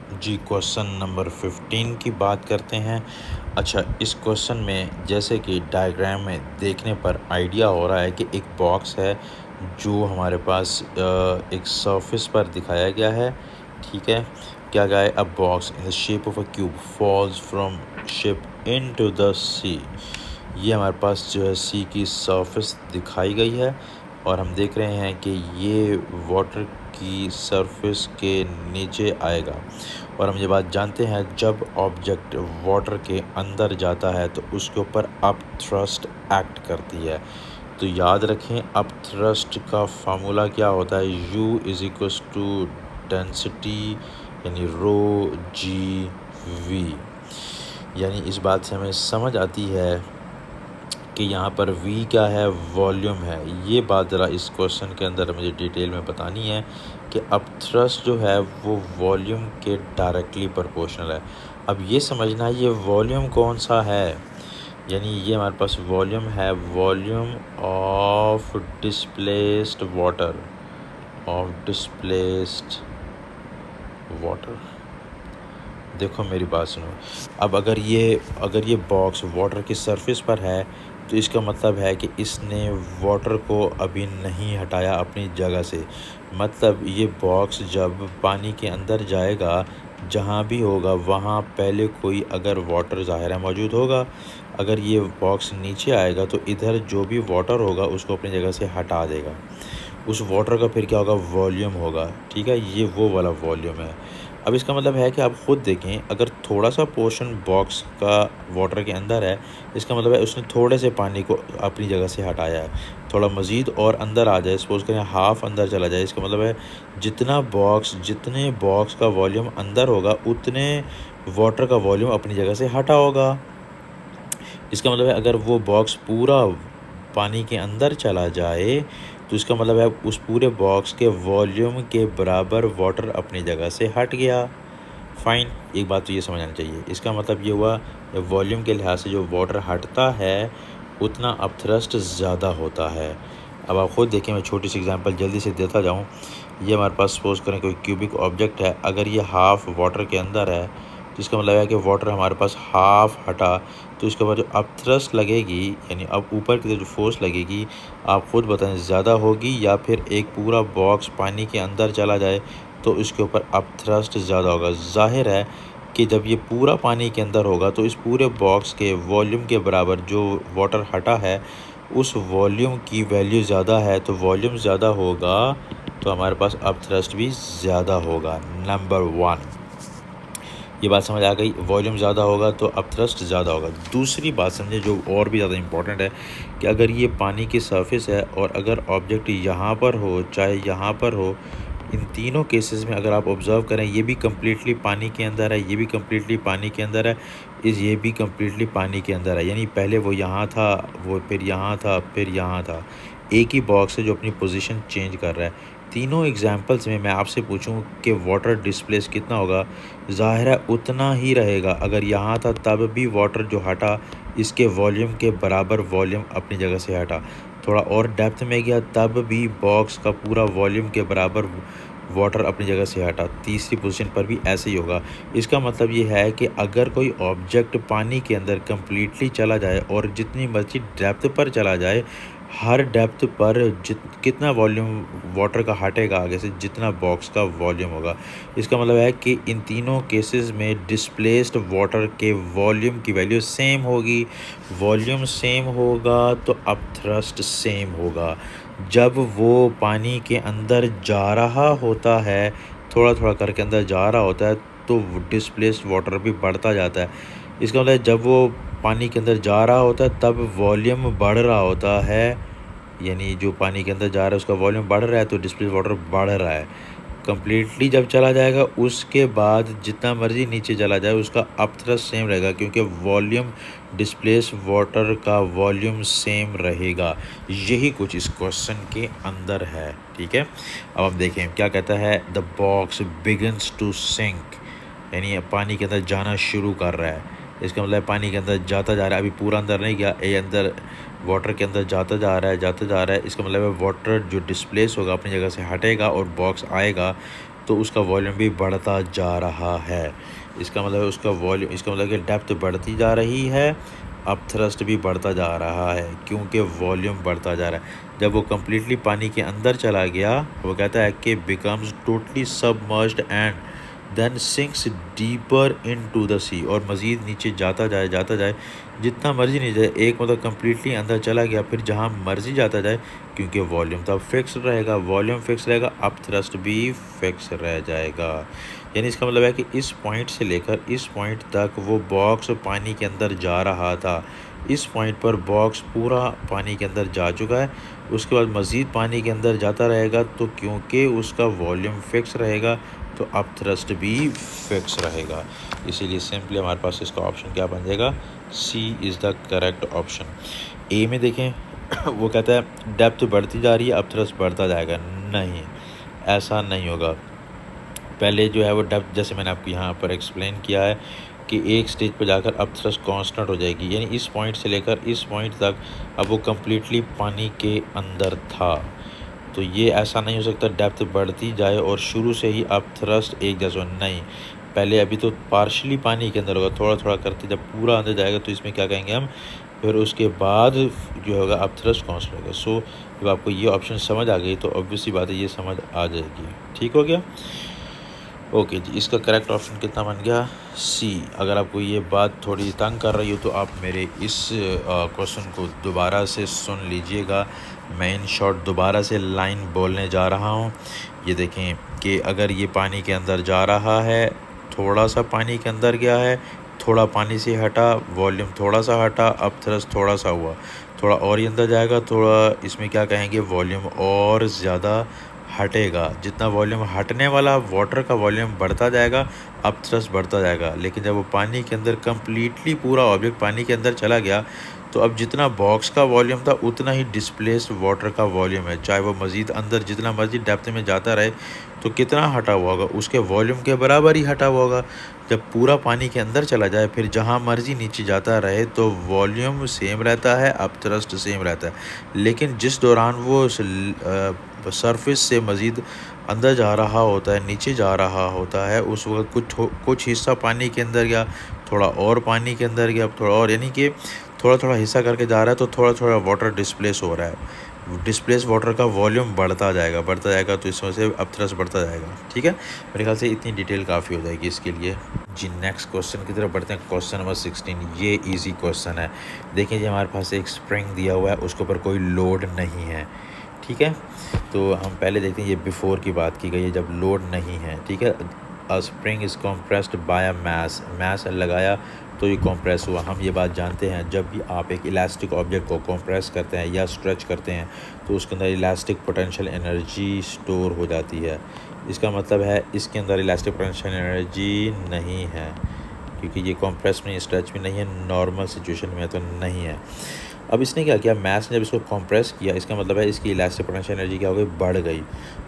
जी, question number 15 की बात करते हैं। अच्छा, इस क्वेश्चन में जैसे कि डायग्राम में देखने पर आइडिया हो रहा है कि एक बॉक्स है जो हमारे पास एक सरफेस पर दिखाया गया है, ठीक है। क्या गया है, a box in the shape of a cube falls from ship into the sea. ये हमारे पास जो है सी की सरफेस दिखाई गई है और हम देख रहे हैं कि ये वाटर की सरफेस के नीचे आएगा। और हम ये बात जानते हैं, जब ऑब्जेक्ट वाटर के अंदर जाता है तो उसके ऊपर अप थ्रस्ट एक्ट करती है। तो याद रखें, अप थ्रस्ट का फार्मूला क्या होता है, U is equals to density यानी रो जी वी। यानी इस बात से हमें समझ आती है कि यहाँ पर V क्या है, वॉल्यूम है। ये बात ज़रा इस क्वेश्चन के अंदर मुझे डिटेल में बतानी है कि अप थ्रस्ट जो है वो वॉल्यूम के डायरेक्टली प्रोपोर्शनल है। अब ये समझना है ये वॉल्यूम कौन सा है, यानी ये हमारे पास वॉल्यूम है, volume of displaced water, of displaced water. देखो मेरी बात सुनो। अब अगर ये बॉक्स वाटर की सरफेस पर है तो इसका मतलब है कि इसने वाटर को अभी नहीं हटाया अपनी जगह से। मतलब ये बॉक्स जब पानी के अंदर जाएगा, जहाँ भी होगा वहाँ पहले कोई अगर वाटर ज़ाहिर है मौजूद होगा। अगर ये बॉक्स नीचे आएगा तो इधर जो भी वाटर होगा उसको अपनी जगह से हटा देगा। उस वाटर का फिर क्या होगा, वॉल्यूम होगा, ठीक है। ये वो वाला वॉल्यूम है। अब इसका मतलब है कि आप ख़ुद देखें, अगर थोड़ा सा पोर्शन बॉक्स का वाटर के अंदर है, इसका मतलब है उसने थोड़े से पानी को अपनी जगह से हटाया है। थोड़ा मज़ीद और अंदर आ जाए, सपोज़ करें हाफ़ अंदर चला जाए, इसका मतलब है जितने बॉक्स का वॉल्यूम अंदर होगा उतने वाटर का वॉल्यूम अपनी जगह से हटा होगा। इसका मतलब है अगर वो बॉक्स पूरा पानी के अंदर चला जाए तो इसका मतलब है उस पूरे बॉक्स के वॉल्यूम के बराबर वाटर अपनी जगह से हट गया। फ़ाइन, एक बात तो ये समझ आनी चाहिए। इसका मतलब ये हुआ वॉल्यूम के लिहाज से जो वाटर हटता है उतना अप थ्रस्ट ज़्यादा होता है। अब आप ख़ुद देखें, मैं छोटी सी एग्जांपल जल्दी से देता जाऊँ। ये हमारे पास सपोज़ करें कोई क्यूबिक ऑब्जेक्ट है, अगर ये हाफ़ वाटर के अंदर है तो इसका मतलब है कि वाटर हमारे पास हाफ़ हटा, तो इसके बाद जो अप थ्रस्ट लगेगी, यानी अब ऊपर की तरफ जो फोर्स लगेगी, आप ख़ुद बताएं ज़्यादा होगी या फिर एक पूरा बॉक्स पानी के अंदर चला जाए तो इसके ऊपर अप थ्रस्ट ज़्यादा होगा। ज़ाहिर है कि जब ये पूरा पानी के अंदर होगा तो इस पूरे बॉक्स के वॉल्यूम के बराबर जो वाटर हटा है उस वॉल्यूम की वैल्यू ज़्यादा है, तो वॉल्यूम ज़्यादा होगा तो हमारे पास अप थ्रस्ट भी ज़्यादा होगा। नंबर 1, ये बात समझ आ गई। वॉल्यूम ज़्यादा होगा तो अप थ्रस्ट ज़्यादा होगा। दूसरी बात समझे जो और भी ज़्यादा इंपॉर्टेंट है कि अगर ये पानी की सरफेस है और अगर ऑब्जेक्ट यहाँ पर हो चाहे यहाँ पर हो, इन तीनों केसेस में अगर आप ऑब्ज़र्व करें, ये भी कम्प्लीटली पानी के अंदर है, ये भी कम्प्लीटली पानी के अंदर है, ये भी कम्प्लीटली पानी के अंदर है। यानी पहले वो यहाँ था, वो फिर यहाँ था, फिर यहाँ था। एक ही बॉक्स है जो अपनी पोजीशन चेंज कर रहा है। तीनों एग्जांपल्स में मैं आपसे पूछूं कि वाटर डिस्प्लेस कितना होगा, ज़ाहिर है उतना ही रहेगा। अगर यहाँ था तब भी वाटर जो हटा इसके वॉल्यूम के बराबर वॉल्यूम अपनी जगह से हटा। थोड़ा और डेप्थ में गया तब भी बॉक्स का पूरा वॉल्यूम के बराबर वाटर अपनी जगह से हटा। तीसरी पोजीशन पर भी ऐसे ही होगा। इसका मतलब ये है कि अगर कोई ऑब्जेक्ट पानी के अंदर कम्प्लीटली चला जाए और जितनी मर्जी डेप्थ पर चला जाए, हर डेप्थ पर कितना वॉल्यूम वाटर का हटेगा आगे से, जितना बॉक्स का वॉल्यूम होगा। इसका मतलब है कि इन तीनों केसेस में डिस्प्लेस्ड वाटर के वॉल्यूम की वैल्यू सेम होगी। वॉल्यूम सेम होगा तो अप थ्रस्ट सेम होगा। जब वो पानी के अंदर जा रहा होता है, थोड़ा थोड़ा करके अंदर जा रहा होता है, तो डिस्प्लेस्ड वाटर भी बढ़ता जाता है। इसका मतलब जब वो पानी के अंदर जा रहा होता है तब वॉल्यूम बढ़ रहा होता है, यानी जो पानी के अंदर जा रहा है उसका वॉल्यूम बढ़ रहा है तो डिस्प्लेस्ड वाटर बढ़ रहा है। कम्प्लीटली जब चला जाएगा उसके बाद जितना मर्जी नीचे चला जाए उसका अप थ्रस्ट सेम रहेगा, क्योंकि वॉल्यूम डिस्प्लेस वाटर का वॉल्यूम सेम रहेगा। यही कुछ इस क्वेश्चन के अंदर है, ठीक है। अब हम देखें क्या कहता है, the box begins to sink, यानी पानी के अंदर जाना शुरू कर रहा है। इसका मतलब पानी के अंदर जाता जा रहा है, अभी पूरा अंदर नहीं गया, ये अंदर वाटर के अंदर जाता जा रहा है, जाता जा रहा है। इसका मतलब है वाटर जो डिस्प्लेस होगा अपनी जगह से हटेगा और बॉक्स आएगा। तो उसका वॉल्यूम भी बढ़ता जा रहा है। इसका मतलब है उसका वॉल्यूम, इसका मतलब कि डेप्थ बढ़ती जा रही है, अब थ्रस्ट भी बढ़ता जा रहा है क्योंकि वॉल्यूम बढ़ता जा रहा है। जब वो कम्प्लीटली पानी के अंदर चला गया, वो कहता है कि becomes totally submerged and then sinks deeper into the sea, और मज़ीद नीचे जाता जाए जितना मर्जी नहीं जाए। एक मतलब कम्प्लीटली अंदर चला गया, फिर जहाँ मर्जी जाता जाए, क्योंकि वॉल्यूम तो अब फिक्स रहेगा, वॉल्यूम फिक्स रहेगा, अब थ्रस्ट भी फिक्स रह जाएगा। यानी इसका मतलब है कि इस पॉइंट से लेकर इस पॉइंट तक वो बॉक्स पानी के अंदर जा रहा था। इस पॉइंट पर बॉक्स पूरा पानी के अंदर जा चुका है, उसके बाद मज़ीद पानी के अंदर जाता रहेगा, तो क्योंकि उसका वॉल्यूम फिक्स रहेगा तो अब थ्रस्ट भी फिक्स रहेगा। इसीलिए सिंपली हमारे पास इसका ऑप्शन क्या बन जाएगा, सी इज़ द करेक्ट ऑप्शन। ए में देखें वो कहता है डेप्थ बढ़ती जा रही है, अब थ्रस्ट बढ़ता जाएगा। नहीं, ऐसा नहीं होगा। पहले जो है वो डेप्थ, जैसे मैंने आपको यहाँ पर एक्सप्लेन किया है कि एक स्टेज पर जाकर अब थ्रस्ट कांस्टेंट हो जाएगी, यानी इस पॉइंट से लेकर इस पॉइंट तक अब वो कम्प्लीटली पानी के अंदर था। तो ये ऐसा नहीं हो सकता डेप्थ बढ़ती जाए और शुरू से ही अब थ्रस्ट एक जैसा नहीं। पहले अभी तो पार्शली पानी के अंदर होगा, थोड़ा थोड़ा करते जब पूरा अंदर जाएगा तो इसमें क्या कहेंगे हम, फिर उसके बाद जो होगा अब थ्रस्ट कांस्टेंट होगा। सो जब आपको ये ऑप्शन समझ आ गई तो ऑब्वियसली बात है ये समझ आ जाएगी। ठीक हो गया। ओके जी, इसका करेक्ट ऑप्शन कितना बन गया, सी। अगर आपको ये बात थोड़ी तंग कर रही हो तो आप मेरे इस क्वेश्चन को दोबारा से सुन लीजिएगा। मैं इन शॉर्ट दोबारा से लाइन बोलने जा रहा हूँ। ये देखें कि अगर ये पानी के अंदर जा रहा है, थोड़ा सा पानी के अंदर गया है, थोड़ा पानी से हटा, वॉल्यूम थोड़ा सा हटा, अब थ्रस्ट थोड़ा सा हुआ, थोड़ा और ही अंदर जाएगा, थोड़ा इसमें क्या कहेंगे वॉल्यूम और ज़्यादा हटेगा। जितना वॉल्यूम हटने वाला वाटर का वॉल्यूम बढ़ता जाएगा, अब थ्रस्ट बढ़ता जाएगा। लेकिन जब वो पानी के अंदर कम्प्लीटली पूरा ऑब्जेक्ट पानी के अंदर चला गया, तो अब जितना बॉक्स का वॉल्यूम था उतना ही डिस्प्लेस्ड वाटर का वॉल्यूम है। चाहे वो मज़ीद अंदर जितना मर्जी डेप्थ में जाता रहे, तो कितना हटा हुआ होगा, उसके वॉल्यूम के बराबर ही हटा हुआ होगा। जब पूरा पानी के अंदर चला जाए, फिर जहाँ मर्जी नीचे जाता रहे, तो वॉल्यूम सेम रहता है, अब थ्रस्ट सेम रहता है। लेकिन जिस दौरान वो सरफेस से मज़ीद अंदर जा रहा होता है, नीचे जा रहा होता है, उस वक्त कुछ हिस्सा पानी के अंदर गया, थोड़ा और पानी के अंदर गया, थोड़ा और, यानी कि थोड़ा थोड़ा हिस्सा करके जा रहा है, तो थोड़ा थोड़ा वाटर डिस्प्लेस हो रहा है। डिस्प्लेस वाटर का वॉल्यूम बढ़ता जाएगा, तो इस वजह से अब थ्रस्ट बढ़ता जाएगा। ठीक है, मेरे ख्याल से इतनी डिटेल काफ़ी हो जाएगी इसके लिए जी। नेक्स्ट क्वेश्चन की तरफ बढ़ते हैं। क्वेश्चन नंबर 16, ये इजी क्वेश्चन है। देखिए जी, हमारे पास एक स्प्रिंग दिया हुआ है, उसके ऊपर कोई लोड नहीं है। ठीक है, तो हम पहले देखते हैं, ये बिफोर की बात की गई है जब लोड नहीं है। ठीक है, a spring is compressed by a mass लगाया तो ये कॉम्प्रेस हुआ। हम ये बात जानते हैं, जब भी आप एक इलास्टिक ऑब्जेक्ट को कॉम्प्रेस करते हैं या स्ट्रेच करते हैं, तो उसके अंदर इलास्टिक पोटेंशियल एनर्जी स्टोर हो जाती है। इसका मतलब है इसके अंदर इलास्टिक पोटेंशियल एनर्जी नहीं है, क्योंकि ये कॉम्प्रेस में, स्ट्रेच में नहीं है, नॉर्मल सिचुएशन में तो नहीं है। अब इसने क्या किया, मैस ने जब इसको कॉम्प्रेस किया, इसका मतलब है इसकी इलास्टिक पोटेंशियल एनर्जी क्या हो गई, बढ़ गई।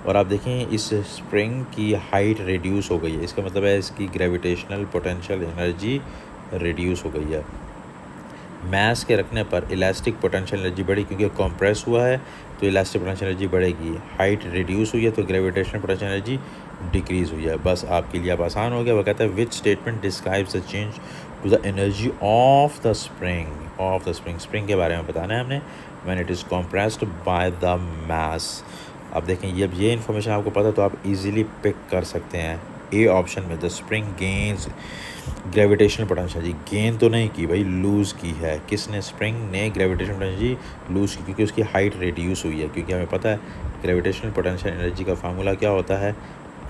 और आप देखें इस स्प्रिंग की हाइट रिड्यूस हो गई है, इसका मतलब है इसकी ग्रेविटेशनल पोटेंशियल एनर्जी रिड्यूस हो गई है। मैस के रखने पर इलास्टिक पोटेंशियल एनर्जी बढ़ी, क्योंकि कॉम्प्रेस हुआ है तो इलास्टिक पोटेंशियल एनर्जी बढ़ेगी। हाइट रिड्यूस हुई है तो ग्रेविटेशनल पोटेंशियल एनर्जी डिक्रीज़ हुई है। बस आपके लिए अब आसान हो गया। वो कहता है which statement describes the change to the energy of the spring. Spring के बारे में बताना है हमने, when it is compressed by the mass. अब देखें, ये इन्फॉर्मेशन आपको पता है तो आप इजीली पिक कर सकते हैं। ए ऑप्शन में the spring gains gravitational potential energy, gain तो नहीं की भाई, लूज़ की है। किसने, स्प्रिंग ने ग्रेविटेशनल पोटेंशियल एनर्जी लूज़ की, क्योंकि उसकी हाइट रिड्यूस हुई है। क्योंकि हमें पता है ग्रेविटेशनल पोटेंशियल एनर्जी का फार्मूला क्या होता है,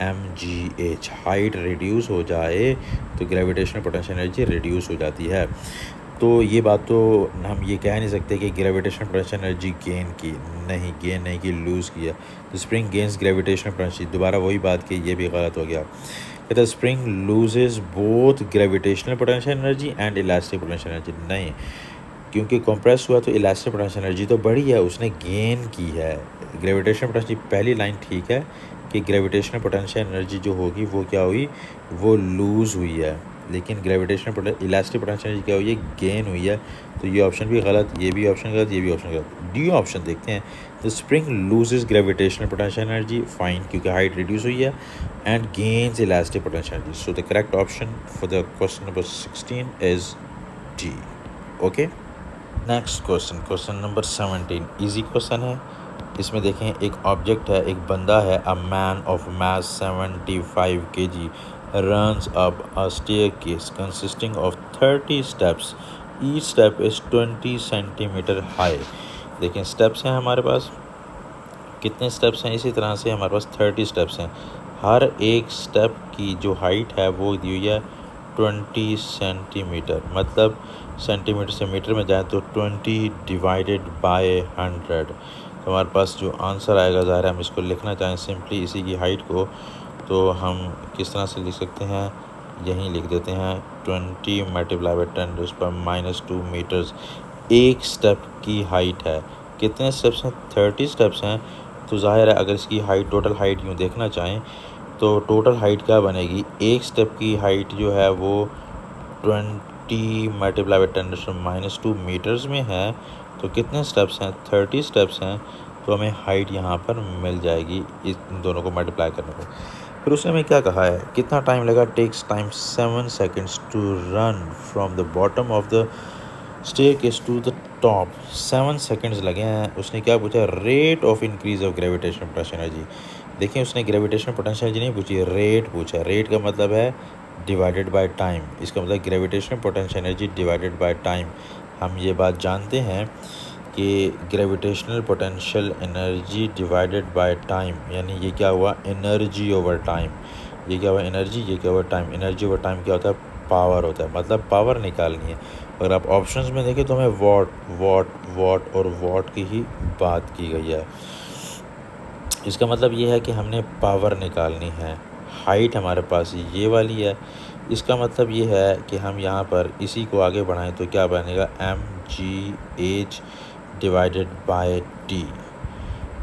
mgh। हाइट रिड्यूस हो जाए तो ग्रेविटेशनल पोटेंशियल एनर्जी रिड्यूस हो जाती है। तो ये बात तो हम ये कह नहीं सकते कि ग्रेविटेशनल पोटेंशियल एनर्जी गेन की, नहीं, गेन नहीं की, लूज़ किया। तो स्प्रिंग गेन्स ग्रेविटेशनल पोटेंशियल, दोबारा वही बात की, ये भी गलत हो गया। कहता है spring loses both gravitational potential energy and elastic potential energy. नहीं, क्योंकि कंप्रेस हुआ तो इलास्टिक पोटेंशियल एनर्जी तो बढ़ी है, उसने गेन की है। ग्रेविटेशनल पोटेंशियल, पहली लाइन ठीक है कि ग्रेविटेशनल पोटेंशियल एनर्जी जो होगी वो क्या हुई, वो लूज़ हुई है। लेकिन ग्रेविटेशनल इलास्टिक पोटेंशियल एनर्जी क्या हुई है, गेन हुई है। तो ये ऑप्शन भी गलत, ये भी ऑप्शन गलत, ये भी ऑप्शन गलत। डी ऑप्शन देखते हैं, the spring loses gravitational potential energy, fine, क्योंकि हाइट रिड्यूस हुई है। and gains elastic potential energy. So the correct option for the question number 16 is D. Okay. Next question number 17 easy question है। इसमें देखें, एक object है, एक बंदा है, a man of mass 75 kg runs up a staircase consisting of 30 steps, each step is 20 centimetre high. देखें steps हैं हमारे पास, कितने स्टेप्स हैं, इसी तरह से हमारे पास 30 स्टेप्स हैं। हर एक स्टेप की जो हाइट है वो दी हुई है 20 सेंटीमीटर, मतलब सेंटीमीटर से मीटर में जाए तो 20 डिवाइडेड बाय 100। तो हमारे पास जो आंसर आएगा, ज़ाहिर है हम इसको लिखना चाहें सिंपली इसी की हाइट को, तो हम किस तरह से लिख सकते हैं, यहीं लिख देते हैं 20 मल्टीप्लाई बाई 10⁻⁻2 मीटर्स एक स्टेप की हाइट है। कितने स्टेप्स हैं, 30 स्टेप्स हैं। तो ज़ाहिर है अगर इसकी हाइट, टोटल हाइट यूँ देखना चाहें तो टोटल हाइट क्या बनेगी, एक स्टेप की हाइट जो है वो 20 मल्टीप्लाई बाई 10⁻2 मीटर्स में है। तो कितने स्टेप्स हैं, 30 स्टेप्स हैं। तो हमें हाइट यहाँ पर मिल जाएगी इन दोनों को मल्टीप्लाई करने पर। फिर उसने हमें क्या कहा है, कितना टाइम लगा, takes time 7 seconds to run from the bottom of the staircase to the top. 7 seconds लगे हैं। उसने क्या पूछा, rate of increase of gravitational potential energy. देखिए उसने ग्रेविटेशनल पोटेंशियल एनर्जी नहीं पूछी, रेट पूछा। रेट का मतलब है डिवाइडेड बाय टाइम, इसका मतलब gravitational potential energy divided by time. हम ये बात जानते हैं कि gravitational potential energy divided by time, यानी ये क्या हुआ, एनर्जी ओवर टाइम। ये क्या हुआ, एनर्जी, ये क्या हुआ, टाइम। एनर्जी ओवर टाइम क्या होता है, पावर होता है, मतलब पावर निकालनी है। अगर आप ऑप्शंस में देखें तो हमें वॉट वॉट वॉट और वॉट की ही बात की गई है। इसका मतलब ये है कि हमने पावर निकालनी है। हाइट हमारे पास ये वाली है, इसका मतलब ये है कि हम यहाँ पर इसी को आगे बढ़ाएं तो क्या बनेगा, mgh डिवाइडेड बाय t।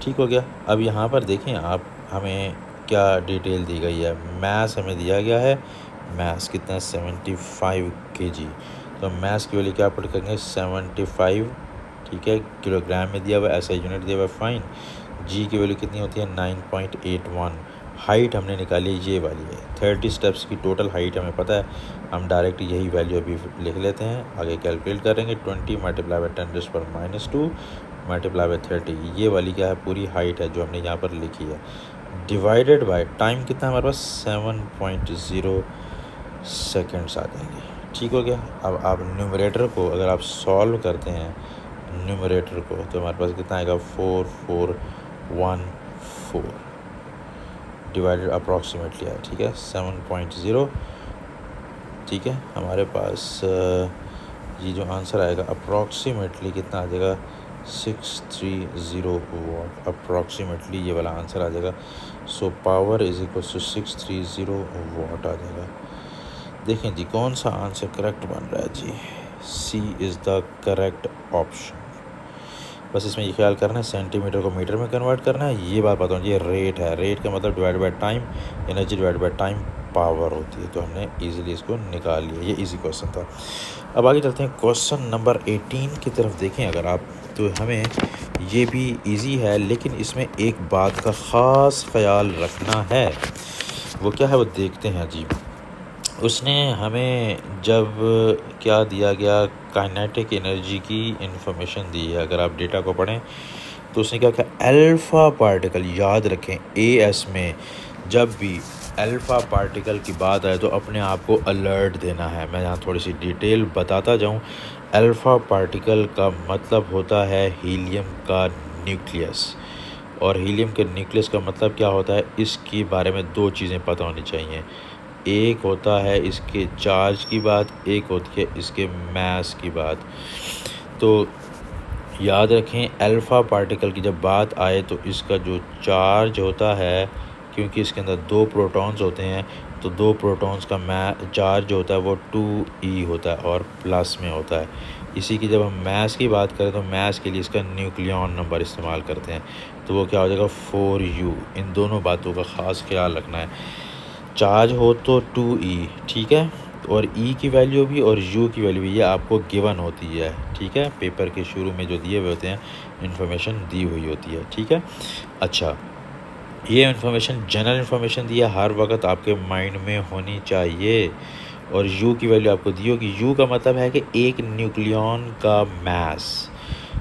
ठीक हो गया। अब यहाँ पर देखें आप, हमें क्या डिटेल दी गई है, मास हमें दिया गया है, मास कितना है 75 kg। तो मास की वैल्यू क्या पुट करेंगे 75, ठीक है, किलोग्राम में दिया हुआ है, ऐसा यूनिट दिया हुआ है, फाइन। जी की वैल्यू कितनी होती है 9.81। हाइट हमने निकाली ये वाली है, 30 स्टेप्स की टोटल हाइट हमें पता है, हम डायरेक्ट यही वैल्यू अभी लिख लेते हैं, आगे कैलकुलेट करेंगे। 20 मल्टीप्लाई बाई 10⁻⁻2 मल्टीप्लाई बाई 30, ये वाली क्या है, पूरी हाइट है जो हमने यहाँ पर लिखी है, डिवाइडेड बाय टाइम कितना हमारे पास 7.0 सेकेंड्स आ जाएंगे। ठीक हो गया। अब आप न्यूमरेटर को अगर आप सॉल्व करते हैं न्यूमरेटर को, तो हमारे पास कितना आएगा 4414 डिवाइडेड अप्रॉक्सीमेटली है, ठीक है 7.0। ठीक है, हमारे पास ये जो आंसर आएगा अप्रॉक्सीमेटली कितना आ जाएगा 630 वाट, अप्रॉक्सीमेटली ये वाला आंसर आ जाएगा। So power is equal to 630 watt आ जाएगा। देखें जी कौन सा आंसर करेक्ट बन रहा है जी, सी इज़ द करेक्ट ऑप्शन। बस इसमें ये ख्याल करना है सेंटीमीटर को मीटर में कन्वर्ट करना है। ये बात बताऊँ, ये रेट है, रेट का मतलब divide by time, energy divide by time power होती है। तो हमने इजीली इसको निकाल लिया, ये इजी क्वेश्चन था। अब आगे चलते हैं क्वेश्चन नंबर 18 की तरफ। देखें अगर आप, तो हमें ये भी इजी है, लेकिन इसमें एक बात का ख़ास ख्याल रखना है। वो क्या है वो देखते हैं जी। उसने हमें जब क्या दिया गया, काइनेटिक एनर्जी की इंफॉर्मेशन दी है। अगर आप डेटा को पढ़ें तो उसने क्या कहा, अल्फ़ा पार्टिकल, याद रखें AS में जब भी अल्फ़ा पार्टिकल की बात आए तो अपने आप को अलर्ट देना है। मैं यहाँ थोड़ी सी डिटेल बताता जाऊँ। अल्फ़ा पार्टिकल का मतलब होता है हीलियम का न्यूक्लियस, और हीलियम के न्यूक्लियस का मतलब क्या होता है, इसके बारे में दो चीज़ें पता होनी चाहिए। एक होता है इसके चार्ज की बात, एक होती है इसके मास की बात। तो याद रखें अल्फ़ा पार्टिकल की जब बात आए तो इसका जो चार्ज होता है, क्योंकि इसके अंदर 2 प्रोटॉन्स होते हैं, तो 2 प्रोटॉन्स का चार्ज होता है वो 2e होता है और प्लस में होता है। इसी की जब हम मास की बात करें तो मास के लिए इसका न्यूक्लियन नंबर इस्तेमाल करते हैं, तो वो क्या हो जाएगा 4u। इन दोनों बातों का ख़ास ख्याल रखना है। चार्ज हो तो 2e, ठीक है, और e की वैल्यू भी और u की वैल्यू भी ये आपको गिवन होती है, ठीक है, पेपर के शुरू में जो दिए हुए होते हैं इन्फॉर्मेशन दी हुई होती है, ठीक है। अच्छा, ये इन्फॉर्मेशन जनरल इन्फॉर्मेशन दी है, हर वक्त आपके माइंड में होनी चाहिए। और यू की वैल्यू आपको दी होगी। यू का मतलब है कि एक न्यूक्लियन का मास,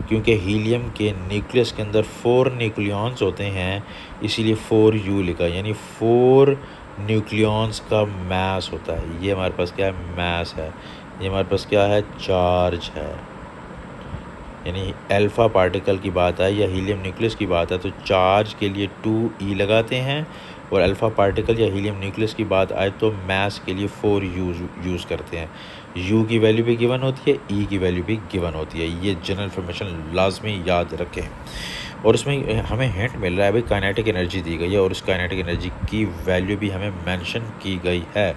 क्योंकि हीलियम के न्यूक्लियस के अंदर 4 न्यूक्लियॉन्स होते हैं, इसीलिए 4U लिखा, यानी 4 न्यूक्लियॉन्स का मास होता है। ये हमारे पास क्या है, मास है। ये हमारे पास क्या है, चार्ज है। यानी अल्फ़ा पार्टिकल की बात है या हीलियम न्यूक्लियस की बात है तो चार्ज के लिए 2E लगाते हैं, और अल्फ़ा पार्टिकल या हीलियम न्यूक्लियस की बात आए तो मास के लिए 4U यूज़ करते हैं। U की वैल्यू भी गिवन होती है, E की वैल्यू भी गिवन होती है। ये जनरल इन्फॉर्मेशन लाजमी याद रखें। और इसमें हमें हिंट मिल रहा है भाई, काइनेटिक एनर्जी दी गई है और उस काइनेटिक एनर्जी की वैल्यू भी हमें मेंशन की गई है।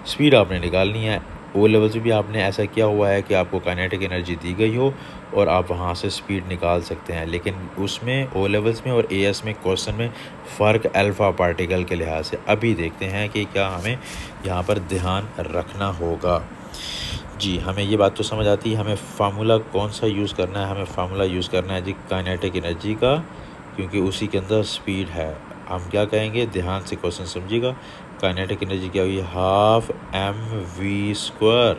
स्पीड आपने निकालनी है। ओ लेवल्स में भी आपने ऐसा किया हुआ है कि आपको काइनेटिक एनर्जी दी गई हो और आप वहाँ से स्पीड निकाल सकते हैं, लेकिन उसमें ओ लेवल्स में और एएस में क्वेश्चन में फ़र्क अल्फ़ा पार्टिकल के लिहाज से। अभी देखते हैं कि क्या हमें यहाँ पर ध्यान रखना होगा। जी, हमें ये बात तो समझ आती है, हमें फार्मूला कौन सा यूज़ करना है। हमें फार्मूला यूज़ करना है जी काइनेटिक एनर्जी का, क्योंकि उसी के अंदर स्पीड है। हम क्या कहेंगे, ध्यान से क्वेश्चन समझिएगा। काइनेटिक एनर्जी क्या हुई, हाफ mv²।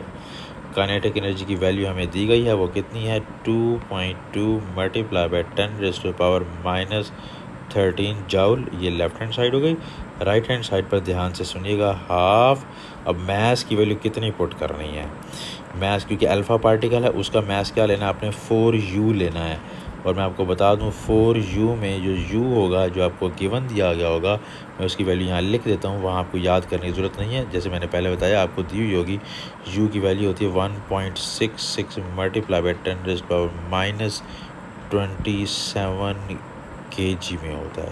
काइनेटिक एनर्जी की वैल्यू हमें दी गई है, वो कितनी है, 2.2 मल्टीप्लाई बाय 10⁻⁻13 जूल। ये लेफ्ट हैंड साइड हो गई। राइट हैंड साइड पर ध्यान से सुनिएगा, हाफ। अब मास की वैल्यू कितनी पुट करनी है, मास, क्योंकि अल्फ़ा पार्टिकल है उसका मास क्या लेना है आपने, 4U लेना है। और मैं आपको बता दूं 4U में जो U होगा, जो आपको गिवन दिया गया होगा, मैं उसकी वैल्यू यहाँ लिख देता हूँ, वहाँ आपको याद करने की ज़रूरत नहीं है। जैसे मैंने पहले बताया आपको दी हुई होगी, U की वैल्यू होती है 1.66 मल्टीप्लाई बाय 10⁻⁻27 kg में होता है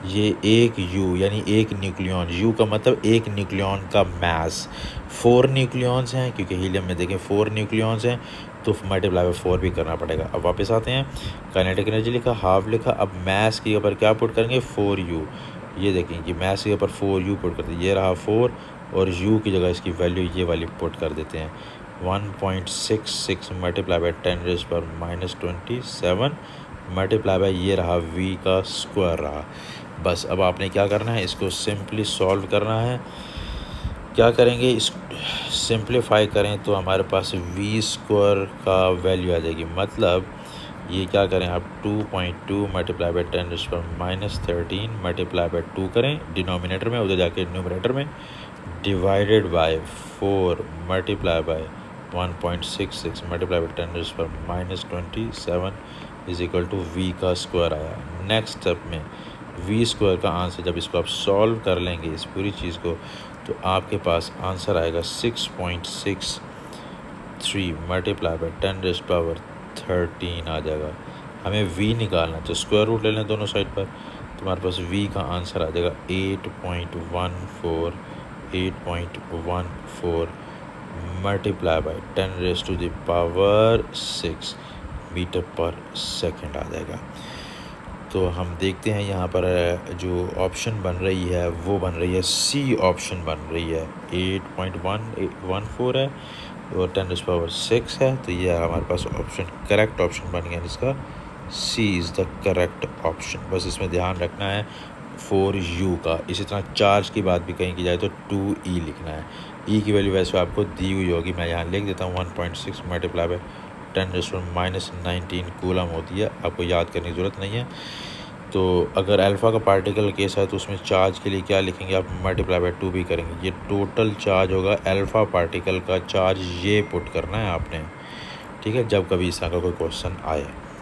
ये एक U यानी एक न्यूक्लियन। U का मतलब एक न्यूक्लियन का मास। 4 न्यूक्लियंस हैं, क्योंकि हीलियम में देखें 4 न्यूक्लियंस हैं, तो मल्टीप्लाई बाय 4 भी करना पड़ेगा। अब वापस आते हैं, काइनेटिक एनर्जी लिखा, हाफ लिखा। अब मास के ऊपर क्या पुट करेंगे, 4U। ये देखें कि मास के ऊपर 4U पुट कर दिए, ये रहा 4, और U की जगह इसकी वैल्यू ये वाली पुट कर देते हैं, 1.66 मल्टीप्लाई बाय 10⁻⁻27 मल्टीप्लाई बाय ये रहा V का स्क्वायर रहा। बस अब आपने क्या करना है, इसको सिंपली सॉल्व करना है। क्या करेंगे, इस सिंप्लीफाई करें तो हमारे पास V² का वैल्यू आ जाएगी। मतलब ये क्या करें आप, 2.2 मल्टीप्लाई बाय 10⁻⁻13 मल्टीप्लाई बाय 2 करें डिनोमिनेटर में, उधर जाके न्यूमरेटर में, divided by 4 multiply by 1.66 multiply by 10⁻⁻27 is equal to V का स्क्वायर आया। नेक्स्ट स्टेप में V² का आंसर, जब इसको आप सॉल्व कर लेंगे इस पूरी चीज़ को, तो आपके पास आंसर आएगा 6.63 मल्टीप्लाई बाय 10⁻13 आ जाएगा। हमें V निकालना, तो स्क्वायर रूट ले लें दोनों साइड पर, तो हमारे पास V का आंसर आ जाएगा 8.14 मल्टीप्लाई बाय 10⁻6 मीटर पर सेकंड आ जाएगा। तो हम देखते हैं यहाँ पर जो ऑप्शन बन रही है वो बन रही है C ऑप्शन बन रही है, 8.114 है और 10⁻6 है, तो ये हमारे पास ऑप्शन करेक्ट ऑप्शन बन गया, जिसका C is the correct option. बस इसमें ध्यान रखना है 4U का। इसी तरह चार्ज की बात भी कहीं की जाए तो 2E लिखना है। E की वैल्यू वैसे आपको दी हुई होगी, मैं यहाँ लिख देता हूँ, 1.6 मल्टीप्लाई बाय 10⁻⁻19 कूलम होती है, आपको याद करने की ज़रूरत नहीं है। तो अगर अल्फ़ा का पार्टिकल केस है तो उसमें चार्ज के लिए क्या लिखेंगे आप, मल्टीप्लाई बाय 2 भी करेंगे। ये टोटल चार्ज होगा अल्फ़ा पार्टिकल का चार्ज, ये पुट करना है आपने, ठीक है, जब कभी इस तरह का कोई क्वेश्चन आए।